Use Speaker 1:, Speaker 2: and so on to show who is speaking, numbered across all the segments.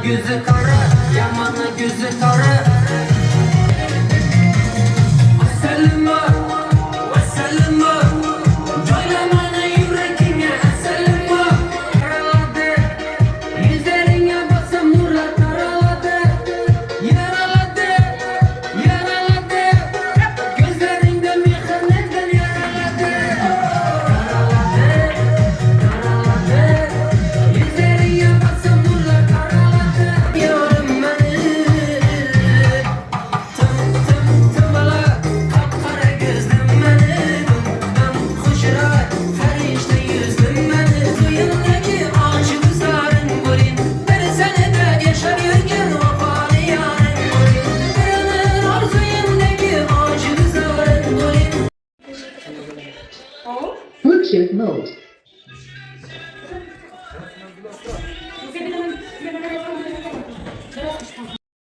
Speaker 1: gözü kara, yamanı gözü kara. Asalımı, asalımı, coylamana yüreğine asalımı. Karaladı, yüzlerine basım nurlar karaladı. Yaraladı, yaraladı, gözlerinde mihir neden yaraladı. Yüzlerine basım nurlar karaladı. Yorum beni, tımala, kapkara gözlüm beni. Kuşra, ferişte yüzlüm beni. Duyundaki ağaç kızların gülün. Bir senede yaşar yürgen vafalı yarın gülün. Birinin arzuyundaki ağaç kızların gülün.
Speaker 2: Bluetooth mode.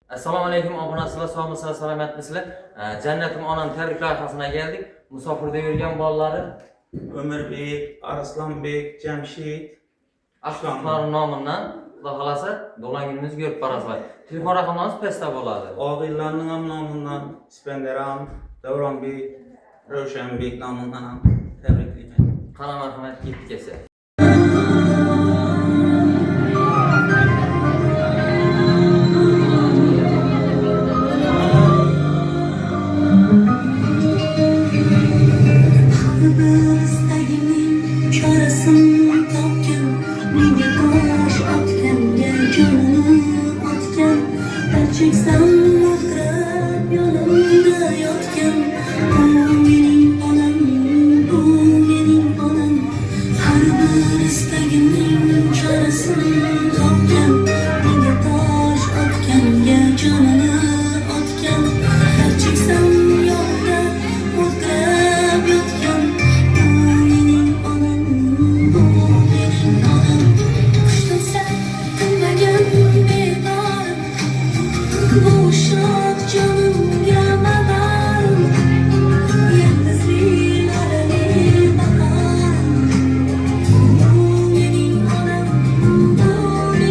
Speaker 3: Assalomu alaykum obunasizlar, sog'misizlar, salomatmisizlar? Jannatim onam tabrik loyihasiga keldik. Musofirda yurgan bolalari
Speaker 4: Ömerbek, Arslanbek, Cemşit,
Speaker 3: ahloqlari nomidan Xudo xolasa do'langingizni ko'rib borasizlar. Telefon raqamingiz pastda bo'ladi.
Speaker 4: Og'illarning ham nomidan Ispenderam, Davronbek, Ravshanbek nomidan ham tabriklayman.
Speaker 3: Qani marhamat ketdi kelsa.
Speaker 5: Istagining chorasini topgan, menga tosh otgan, jonini otgan, cheksam mudrab yonimda yotgan. Bu mening onam, bu mening onam. Har bir istagining chorasini topgan, menga tosh otgan, jonini otgan, cheksam yonimda mudrab yotgan. Bu şok canımga madar, yıldızlı alemi bakar. Bu mening onam, bu mening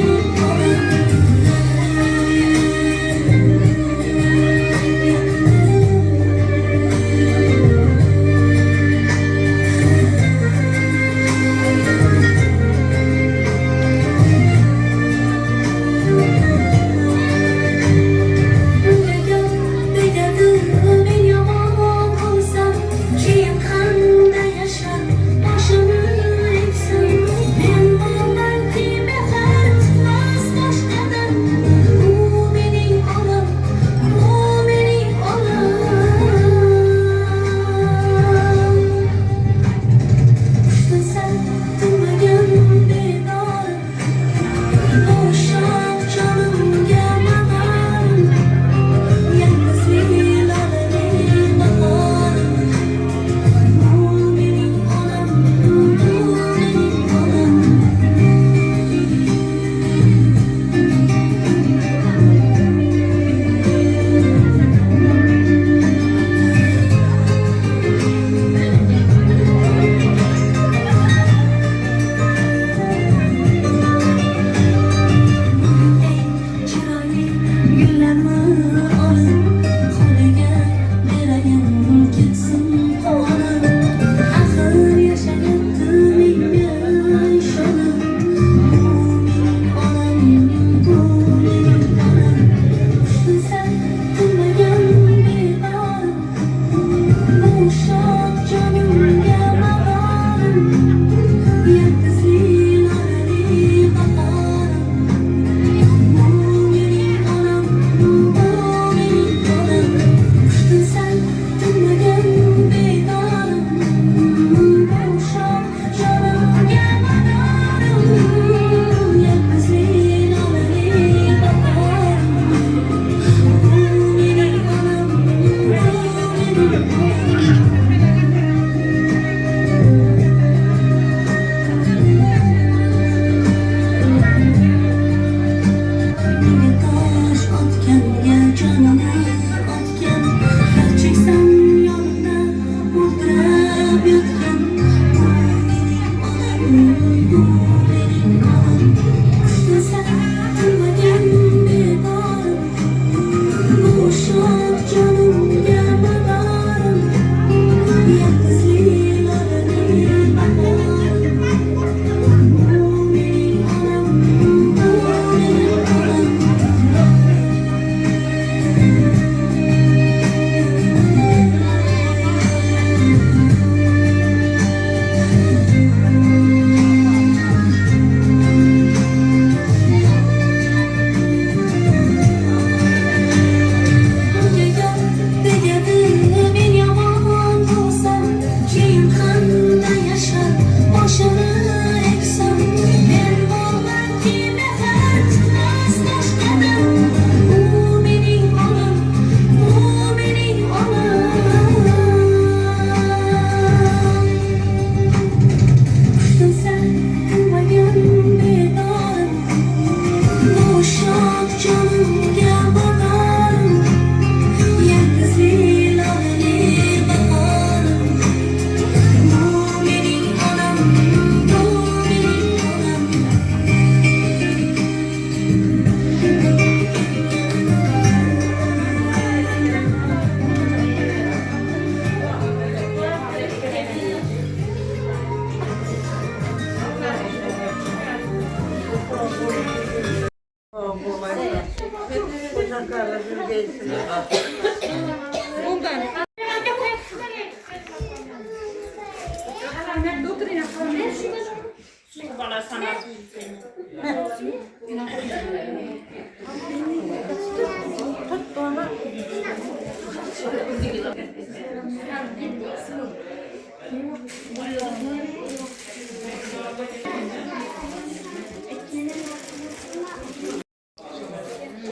Speaker 5: Sen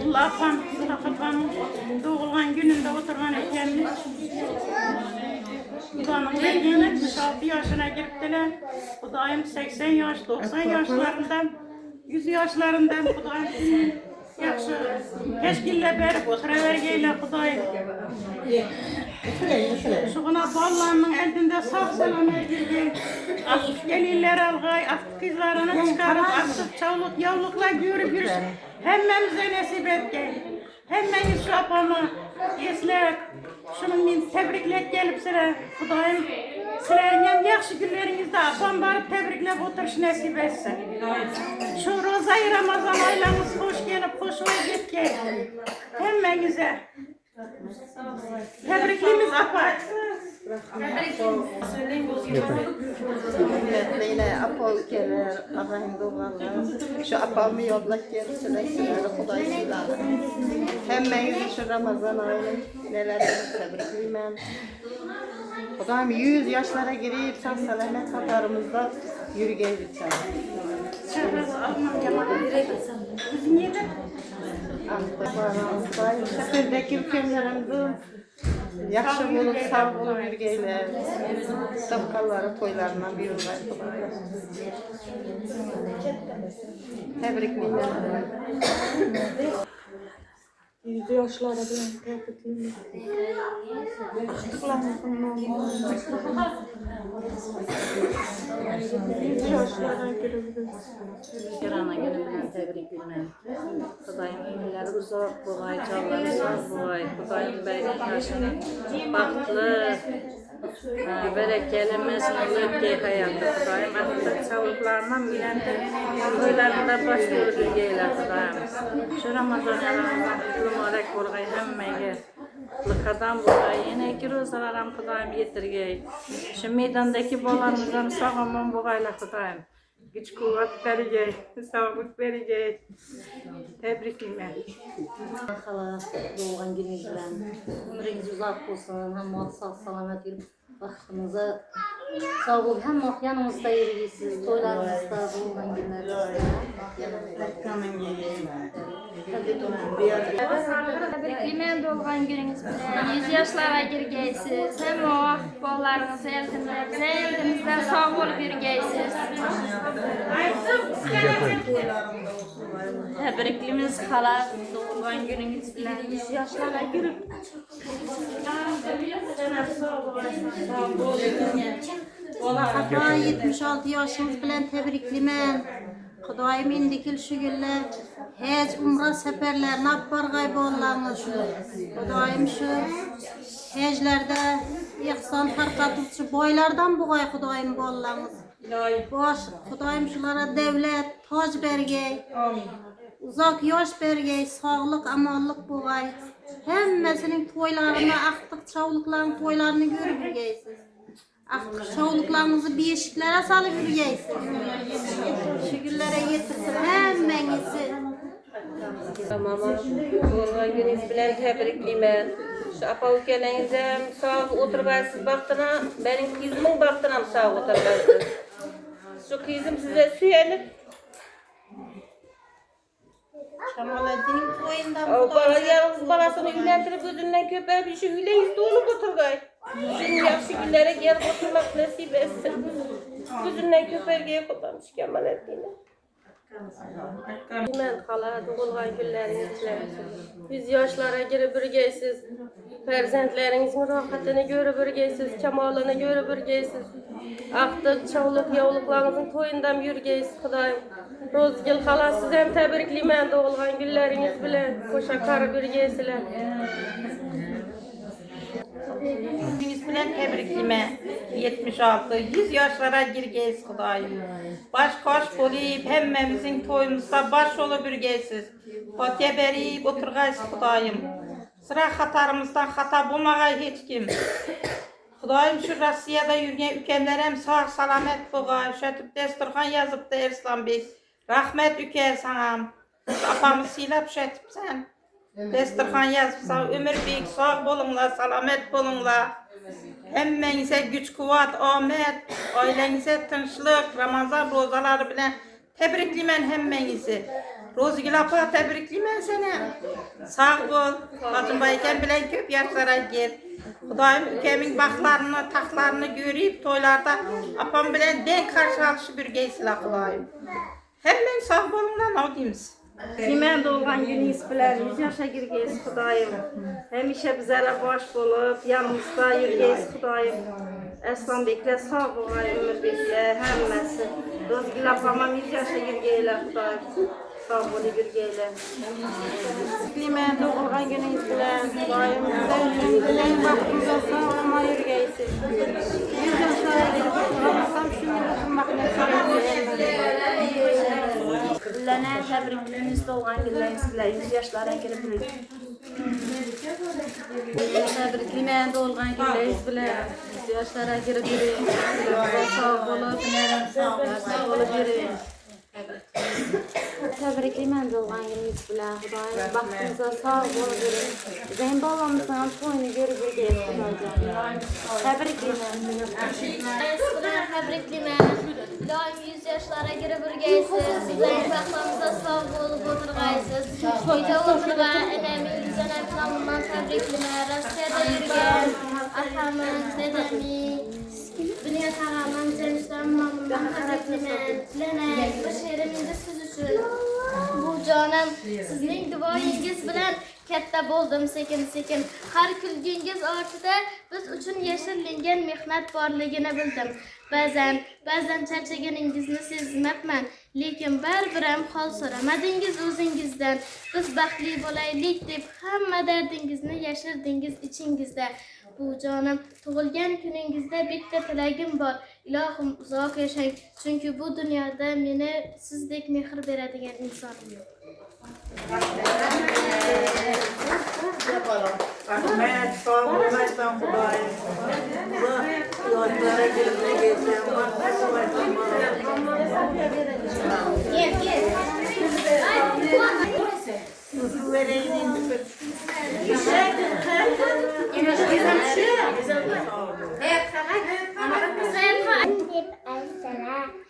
Speaker 2: Allah'tan Mustafa doğulan gününde oturan ekenimiz Kudanın verdiğine 76 yaşına girdiler. Kudayım 80 yaş, 90 yaşlarından, 100 yaşlarından Kudayım yaxşı. Keşkille berip oturuvergeyle Kudayım. Şuna ballarının elinde sağ salama girdi. Artık gelirler algay, artık kızlarını çıkarıp, artık çavluk, yavlukla görüp yürüş. Hemmemize nasip etken. Hemmeniz şu apamı esler. Şunun min tebriklet gelip sıra. Kudayım sizlerin yaxşı günlerinizde apam barıp tebriklep oturuş nasip etsin. Şu Rozayı Ramazan aylarınız hoş gelip, hoş gitken. Hemmenize. Tebriklimiz apa.
Speaker 6: Milletle apol gelir, ağayın doğanlar. Şu apamı yollak gelir, sürekli Kuday silahı. Hemmenizi şu Ramazan ayının nelerleri tebrikliyim. Kudayım 100 yaşlara girip sağ selamet katarımızda yürügeyi biter. Seferdeki ülkelerimizin yaxşı bulup, sağ bulup yürgeyler. Sapkalları toylarından bir yıllar. Tebrikliyim.
Speaker 2: Yüzü yaşlara bilen kıyafetliyim. Aktıklarımızın namı. Yüzü yaşlara girebiliriz.
Speaker 7: Kirana gününden tebriklemem. Kudayım ömürleri uzak, bu ay canları sağ bu ay. Kudayım beynin yaşını baktlı, berekeli, mesnuluk hayatı Kudayım. Artık çavuklarından bilendir. Toylarında başlıyor bir geyler Kudayım. Şu Ramazan aylarında mübarek bolgay hemmege. Lıkadan bolgay yine girozalaram Kudayım yetirgey. Şu meydandaki bolamızdan sağlamam bolgayla Kudayım. Güç kuvvet vereceğiz, sağlık vereceğiz. Tebrikliyim.
Speaker 8: Hala doğan gününüz bilen ömrünüz uzak olsun, hem sağ salamet yürüp başınıza sağ olun, hem yanımızda yürüyürsünüz, toylarımızda doğan günlerinizde.
Speaker 9: Tebriklemen doğan gününüz bilen 100 yaşlara girgeysiz. Hem o vakit bollarınızı eldinizden sağ olup yürgeysiz.
Speaker 7: Tebriklimiz hala doğan gününüz bilen 100 yaşlara girip
Speaker 6: Hatta 76 yaşınız bilen tebriklimen. Kudayım indikil şu günler hec umra seferlerine apbargay bollanız. Kudayım şu heclerde ihsan tarkatuvçu boylardan buğay Kudayım bollanız. Boş Kudayım şulara devlet, tac bergey, uzak yaş bergey, sağlık, amanlık buğay. Hemmesinin toylarını, aktık çavlukların toylarını görüp yürüyesiz. Aktık çavluklarınızı beşiklere salıp yürüyesiz. Şükürlere yetirsin hemmenizi.
Speaker 10: Mama, doğan gününüz bilen tebrikliyim. Şu apa ülkelerinize sağ oturgaysız baktına, benim kızımın baktına sağ oturgaysız. Şu kızım size süyelik.
Speaker 6: Şamaladin'in toyundan
Speaker 10: O bana yalnız balasını ülendirip gözünden köpeğe bir şu üleyiz dolup oturgay. Şimdi yaxşı günlere gelip oturmak nasip etsin. Gözünden köpeğe kullanmış Kemalettin'i. Ben hala doğulgan günlerinizle 100 yaşlara girip birgeysiz. Ferzendlerinizin rahatını görüp birgeysiz, kemalını görüp birgeysiz. Aktık, çavluk, yavluklarınızın toyundan yürgeysiz Kudayım. Rozgil hala sizden tebrikliyim doğulgan günleriniz bilen. Koşa karı birgeysizler.
Speaker 2: Gününüz bilen tebriklime 76, 100 yaşlara girgeyiz Kudayım. Baş koş bolip hemmemizin toyumuzda baş olu bürgeysiz. Fatya berip oturgaysız Kudayım. Sıra hatarımızdan hata bulmagay hiç kim. Xudayım şu Rossiyada yürüyen ükenlerem sağ salamet boğay. Şötüp desturxan yazıp da Erslan Bey. Rahmet üke sanam. Apamı silap şötüp sen. Desturxan yazıpsan ömür büyük sağ bolunla, salamet bolunla. Hemmenize güç kuvvet, amet, ailenize tinçlik, Ramazan rozaları bilen tebriklimen hemmenizi. Rozgül apa tebriklimen seni. Sağ bol, Bacımbayken bilen köp yaşlara gel. Xudayım ükemin baklarını, taxlarını görüp toylarda apam bilen denk karşı alışı bir geysile Xudayım. Hemmen sağ bolunla ne deyimiz?
Speaker 7: Kimen doğan gününüz bilen 100 yaşa girgeyiz Xudayım. Hemişe bizlere baş bolup yanımızda yürgeyiz Xudayım. Erslan Bekle sağ boğay ömür bekle hemmesi. Rozgül apamam 100 yaşa girgeyle Xudayım. Sağ bolu girgeyle. Kimen doğan gününüz bilen Xudayım. Bilen vaxtımıza sağ olma yürgeyiz. 100 yaşa girgeyiz. Ramazan şunu oturmak ne Lenen tebrikleriniz doğan günleriniz bile 100 yaşlara girip tebriklemeyen doğan günleriniz bile 100 yaşlara girip sağ olup sağ olup yürüyün. Tebriklemeyen doğan günleriniz bile Xudayım baktığınıza sağ olup yürüyün. Zeyn babamızdan toyunu görüp yürüyün Xudayım. Tebriklemeyen.
Speaker 9: Tebriklemeyen. Daim 100 yaşlara girip ürgeysiz. Sizlerin bakmamıza sağ olup oturgaysiz. Toyda oturga emeğimizden eflamından tebriklemeyen. Rasyada yürgen. Atamın, dedemi. Dünya tağamın, cenişlerin mamından tebriklemeyen. Lenek, bu şehrimizde siz için. Bu canım, sizning duoyingiz bilan katta bo'ldim sekin-sekin. Har kulgingiz ortida biz uchun yashiringan mehnat borligini bildim. Ba'zan charchaganingizni sezmabman, lekin baribir ham hol so'ramadingiz o'zingizdan. Biz baxtli bo'laylik deb hamma dardingizni yashirdingiz ichingizda. Bu jonim, tug'ilgan kuningizda bitta tilagim bor. Ilohim uzoq yashang, chunki bu dunyoda meni sizdek mehr beradigan inson yo'q.
Speaker 6: Rahmet, sağ olmaysan Xudayım. Yollara girmeye geçeceğim. Nasıl vereyim?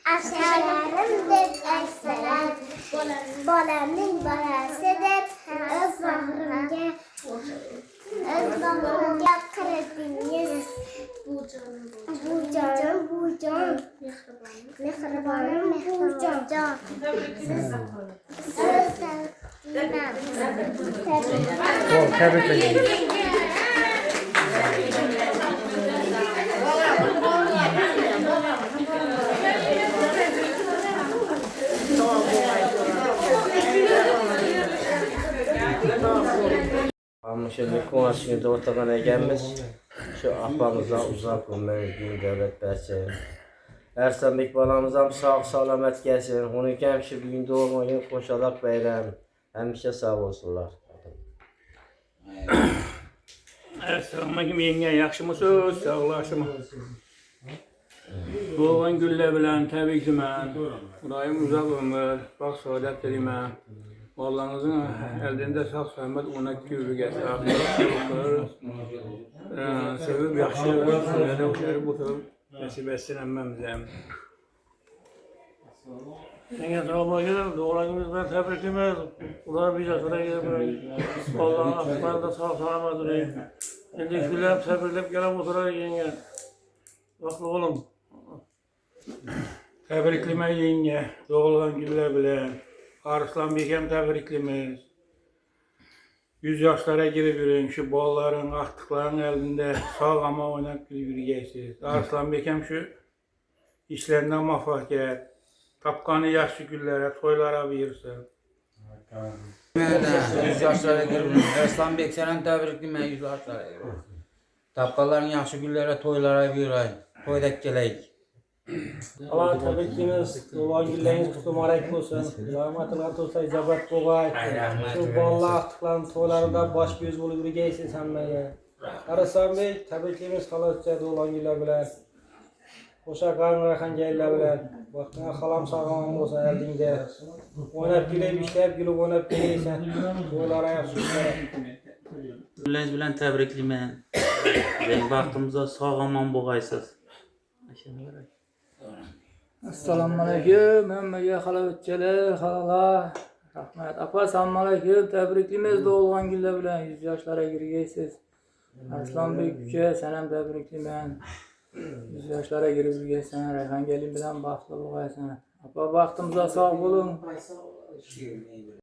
Speaker 5: Aşağılarım dep aysalar, bolamning bolasi deb o'z bag'rimga kirdingiz. Bu jon, mehribonim bu jon.
Speaker 11: Şimdi konuşmada ortadan egenimiz şu apamıza uzak ömür gün devlet versin. Erslan Bek balamızam sağ salamet gelsin. Onu hemşe bir gün doğmayın koşalak beyler. Hemşe sağ olsunlar.
Speaker 12: Assalamualaikum yenge yaxshimisiz? Sog'lashimi? Doğan güller bilen tebriklimen. Xudoyim uzak ömür, bak saadet dilemen. Vallahinizin eldinde sağ selamet 12 yürüge sağlık. Sevip yaxşı sürede uçarıp oturup nasip etsin emmemize. Yenge sağlık doğulan ben tebriklimen. Ular bir yaşlara gelip Allah'ın aslarında sağ selamet durayım. Şimdi güller tebrikleip gelip oturayım yenge. Baklı oğlum. Tebrikleme yenge, doğulan güller bilen. Arslan Bek'em tebriklimiz. 100 yaşlara girip yürüyün, şu bolların, aktıkların elinde sağ ama oynayıp yürüyeceksiniz. Arslan Bek'em şu işlerinden muvaffakiyet, tapkanı yaşlı güllere, toylara buyursun.
Speaker 13: 100 yaşlara girip Arslan Bek senen tebriklime 100 yaşlara girip. Tapkaların yaşlı güllere, toylara buyurayım. Toydak geleyik.
Speaker 12: Allah tebrikliniz, doğulan gülleriniz kutlu mübarek olsun. Rahmetullah olsa icabat boğay. Şu balla aktıkların toylarında baş göz olup yürüyeceksiniz hemmeye.
Speaker 14: Araslan Bey, tebriklerimiz halatça doğulan güller bilen. Hoşa karın rakan gelirler bilen. Vaktine halam sağlamam olsa eldinde. Oynap güleyip işleyip gülüp oynap geleysen. Yollara yapsınlar.
Speaker 4: Gülleringiz bilen tebriklimen. Benim baktığımızda sağlamam boğaysız.
Speaker 15: Assalomu alaykum, hammaga halovatchalar, halola. Rahmat. Apa, assalomu alaykum. Tabriklaymiz doğulgan günler bilan 100 yoshlarga kirgaysiz. Arslonbek uka, sen ham tabriklayman. 100 yoshlarga kirib yurgaysan, Rayhon gelin bilan baxtli bo'lgaysan. Apa, vaqtimizda sog' bo'ling.
Speaker 1: Yeah.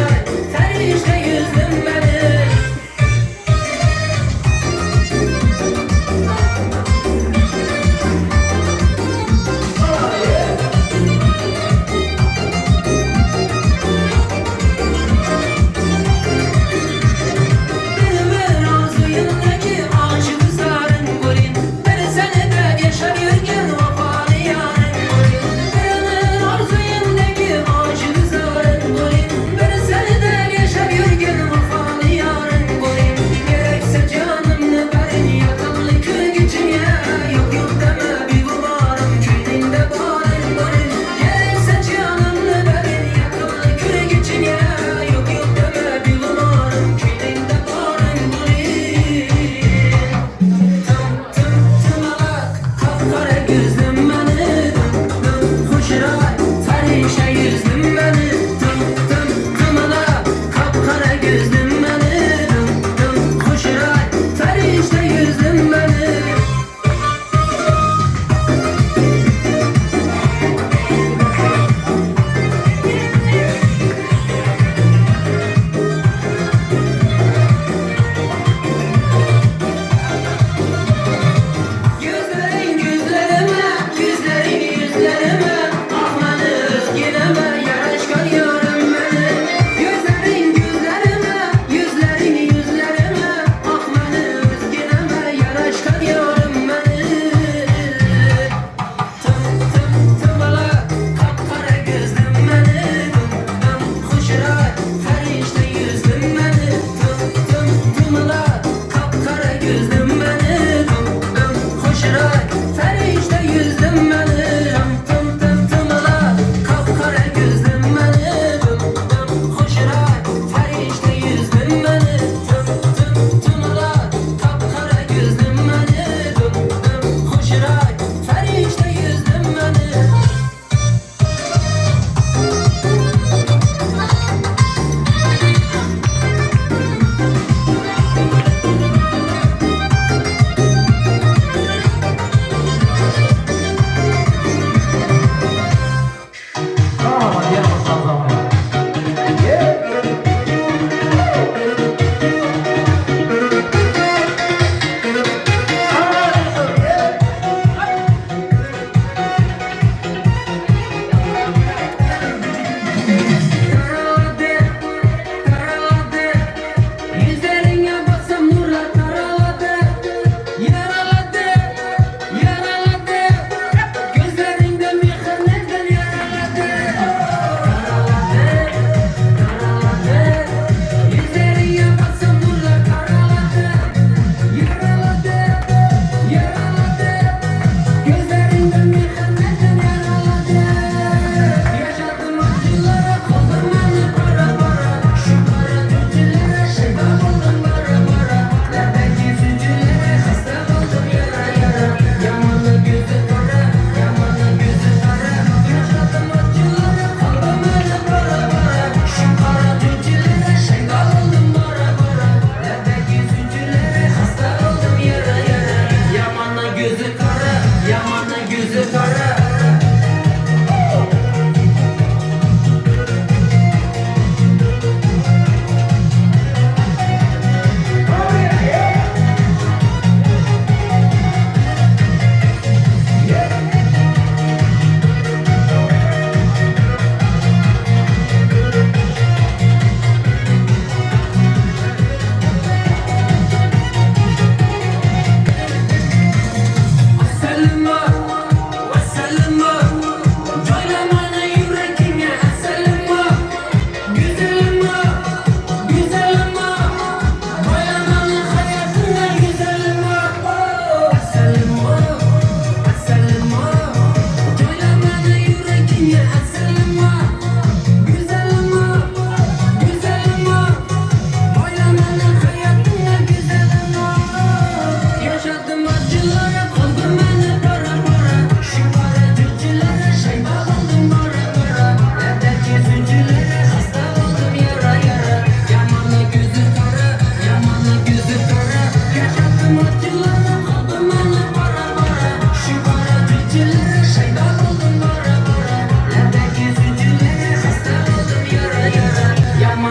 Speaker 1: koşarak ferişte yüzdüm beni. Benim arzuyumdaki aşık kızların golün, beni seni de yaşar yürgen vafalı yarın golün. Benim arzuyumdaki aşık kızların golün, beni seni de yaşar yürgen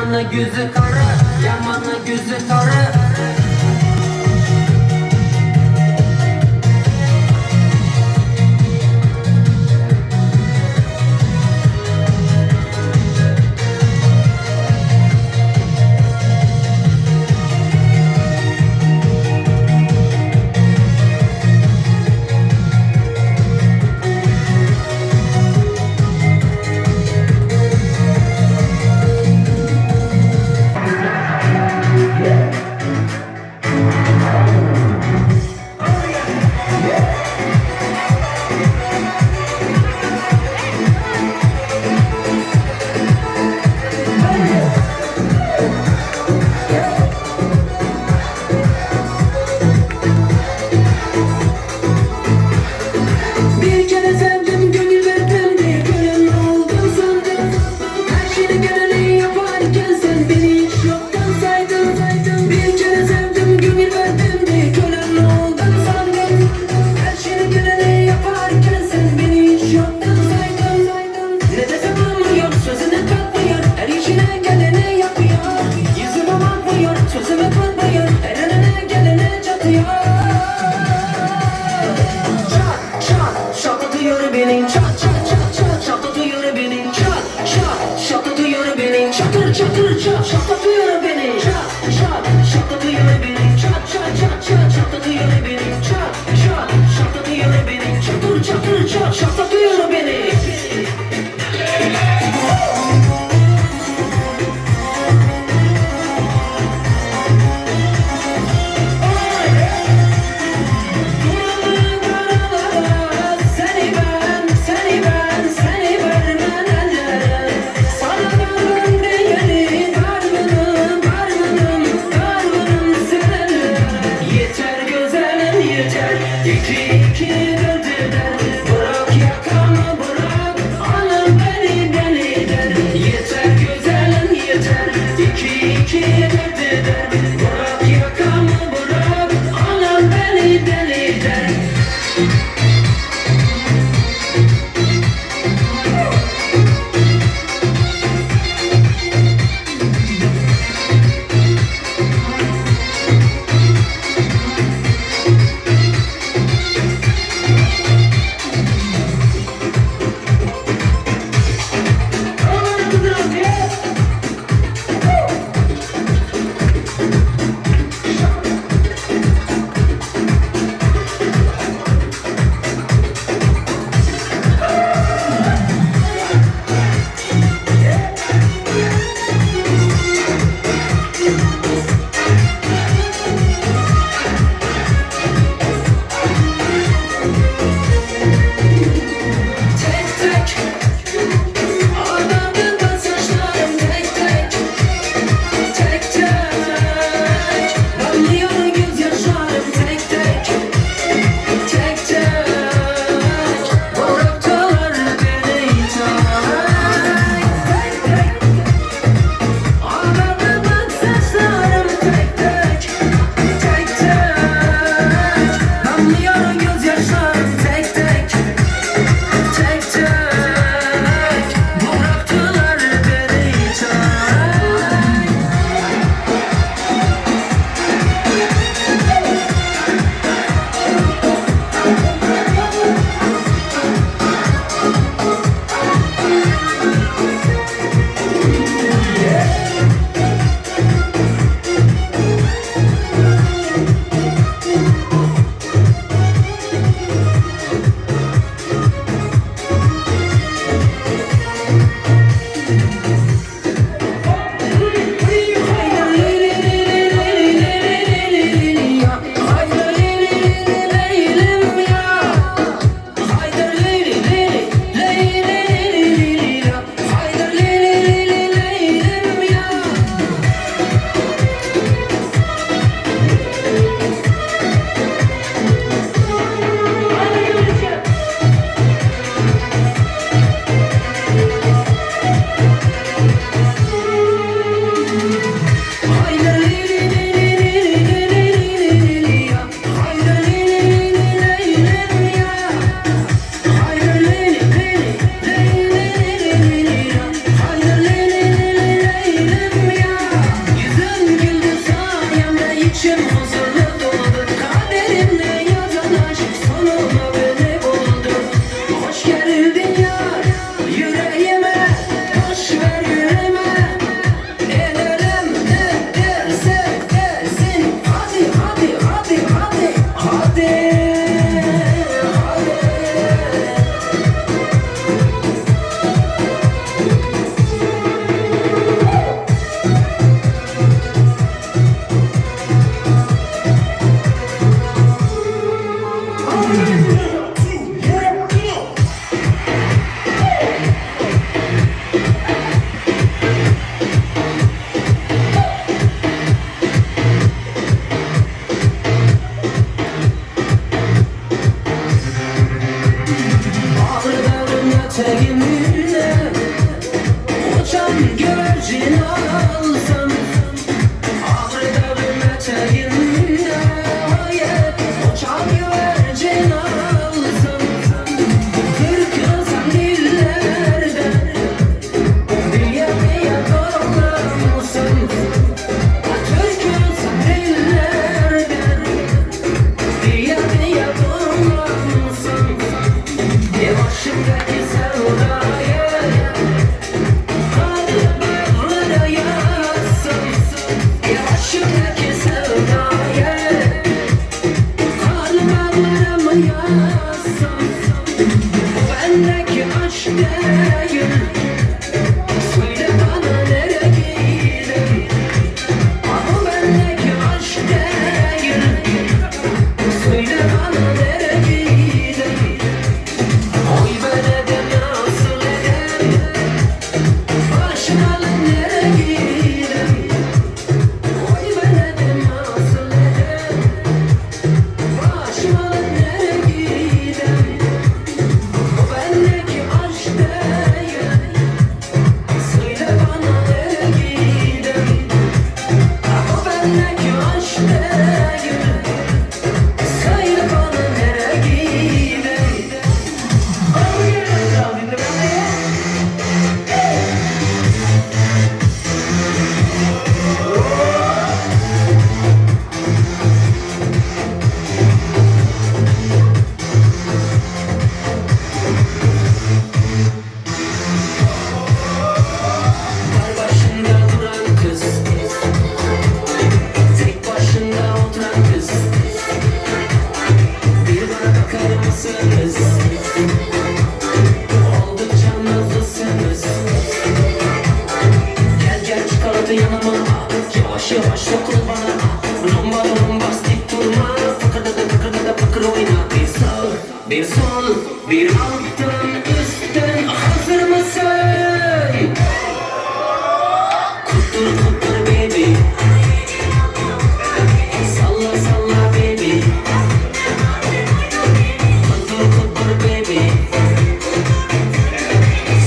Speaker 1: Yamanı gözü kara, yamanı gözü kara. Bir kere sevdim, gönül verdim de gönül oldun sandım. Her şeyi gönüllü yaparken sen beni hiç yoktan saydın. Bir kere sevdim, gönül verdim de gönül oldun sandım. Her şeyi gönüllü yaparken sen beni hiç yoktan saydın. Ne desem anlıyor, sözüne katmıyor, her işine geleni yapıyor. Yüzüme bakmıyor, sözüme katmıyor, her önüne geleni çatıyor. Şatlatıyor beni, çat çat çat çat. Şatlatıyor beni, çat çat. Şatlatıyor beni, çatır çatır çat. Şatlatıyor beni, çat çat. Şatlatıyor beni, çat çat çat çat. Şatlatıyor beni, çat çat. Şatlatıyor beni, çatır çatır çat. Şatlatıyor beni. Seni vermem ellere. Sana varım değeri, dargınım, dargınım senelere. Yeter güzelim yeter, iki iki dört eder. Bırak yakamı, bırak durma Yavaş yavaş sokul bana Rumba rumbastik durma Fıkırda da fıkır oyna Bir sağ bir sol bir alttan üstten Hazır mısın? Kutur baby Salla salla baby Kutur baby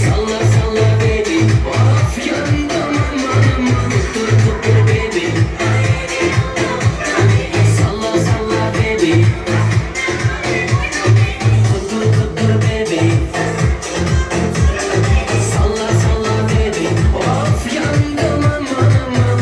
Speaker 1: Salla salla baby Of yandım aman aman Kutur baby Salla salla baby Kutur baby Salla salla baby Of yandım aman aman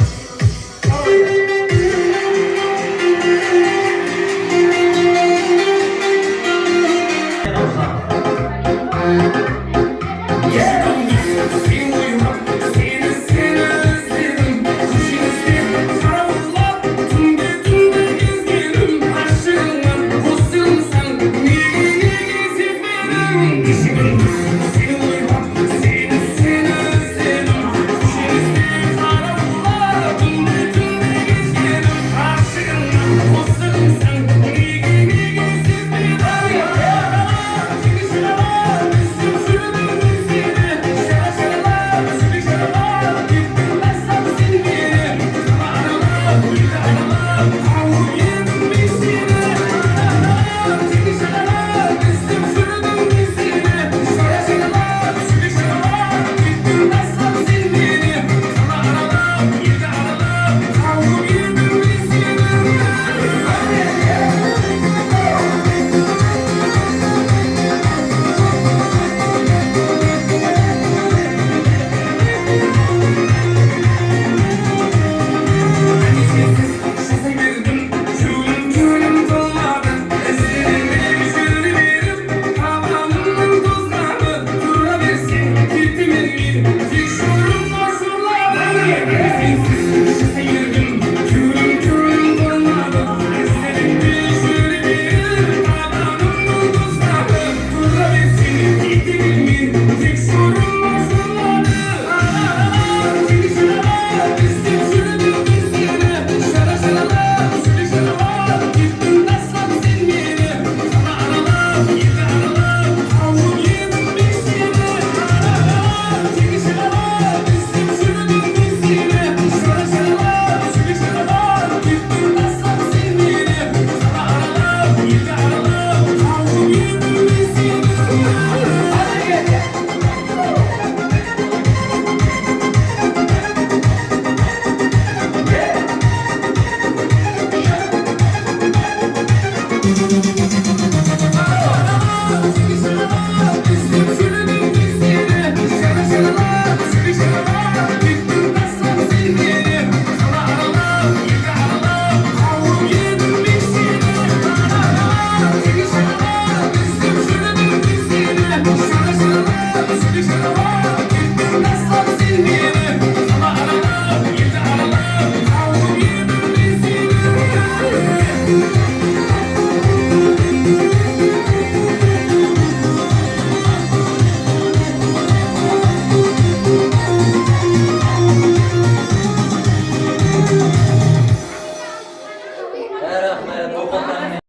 Speaker 1: Sana